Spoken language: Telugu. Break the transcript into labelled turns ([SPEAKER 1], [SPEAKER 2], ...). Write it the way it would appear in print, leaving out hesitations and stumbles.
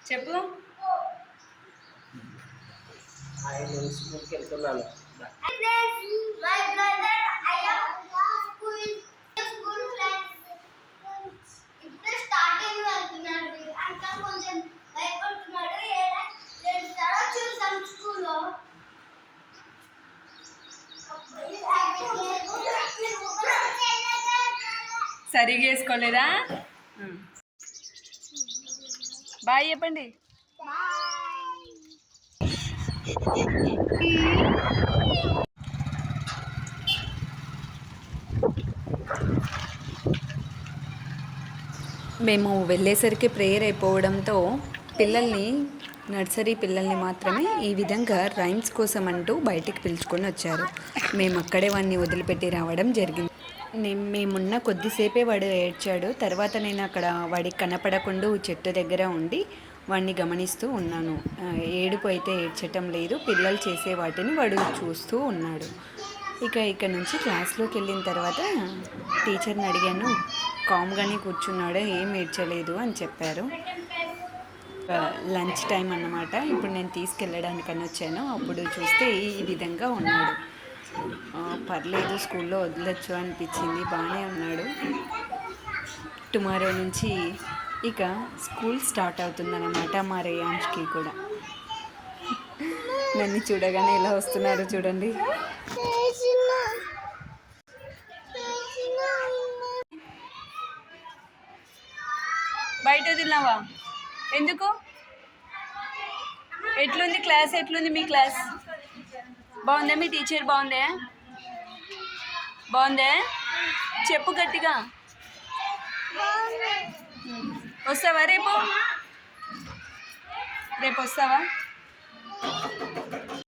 [SPEAKER 1] చెప్పు.
[SPEAKER 2] నేను స్కూల్కి వెళ్తున్నాను.
[SPEAKER 1] సరిగ్గా వేసుకోలేదా? బాయ్ చెప్పండి. మేము వెళ్ళేసరికి ప్రేయర్ అయిపోవడంతో నర్సరీ పిల్లల్ని మాత్రమే ఈ విధంగా రైమ్స్ కోసం అంటూ బయటికి పిలుచుకొని వచ్చారు. మేము అక్కడే వాడిని వదిలిపెట్టి రావడం జరిగింది. మేమున్న కొద్దిసేపే వాడు ఏడ్చాడు. తర్వాత నేను అక్కడ వాడికి కనపడకుండా చెట్టు దగ్గర ఉండి వాడిని గమనిస్తూ ఉన్నాను. ఏడుపు అయితే ఏడ్చటం లేదు, పిల్లలు చేసే వాటిని వాడు చూస్తూ ఉన్నాడు. ఇక్కడ నుంచి క్లాస్లోకి వెళ్ళిన తర్వాత టీచర్ని అడిగాను, కామ్గానే కూర్చున్నాడు, ఏం ఏడ్చలేదు అని చెప్పారు. లంచ్ టైం అన్నమాట. ఇప్పుడు నేను తీసుకెళ్ళడానికని వచ్చాను. అప్పుడు చూస్తే ఈ విధంగా ఉన్నాడు. పర్లేదు, స్కూల్లో వదలొచ్చు అనిపించింది. బాగానే ఉన్నాడు. టుమారో నుంచి ఇక స్కూల్ స్టార్ట్ అవుతుందన్నమాట మా రేయాంష్కి కూడా. నన్ను చూడగానే ఎలా వస్తున్నారు చూడండి. బయట తిన్నావా? ఎందుకు? ఎట్లుంది క్లాస్? ఎట్లుంది మీ క్లాస్? బాగుందా? మీ టీచర్ బాగుందా? బాగుందా? చెప్పు గట్టిగా. వస్తావా రేపు? వస్తావా?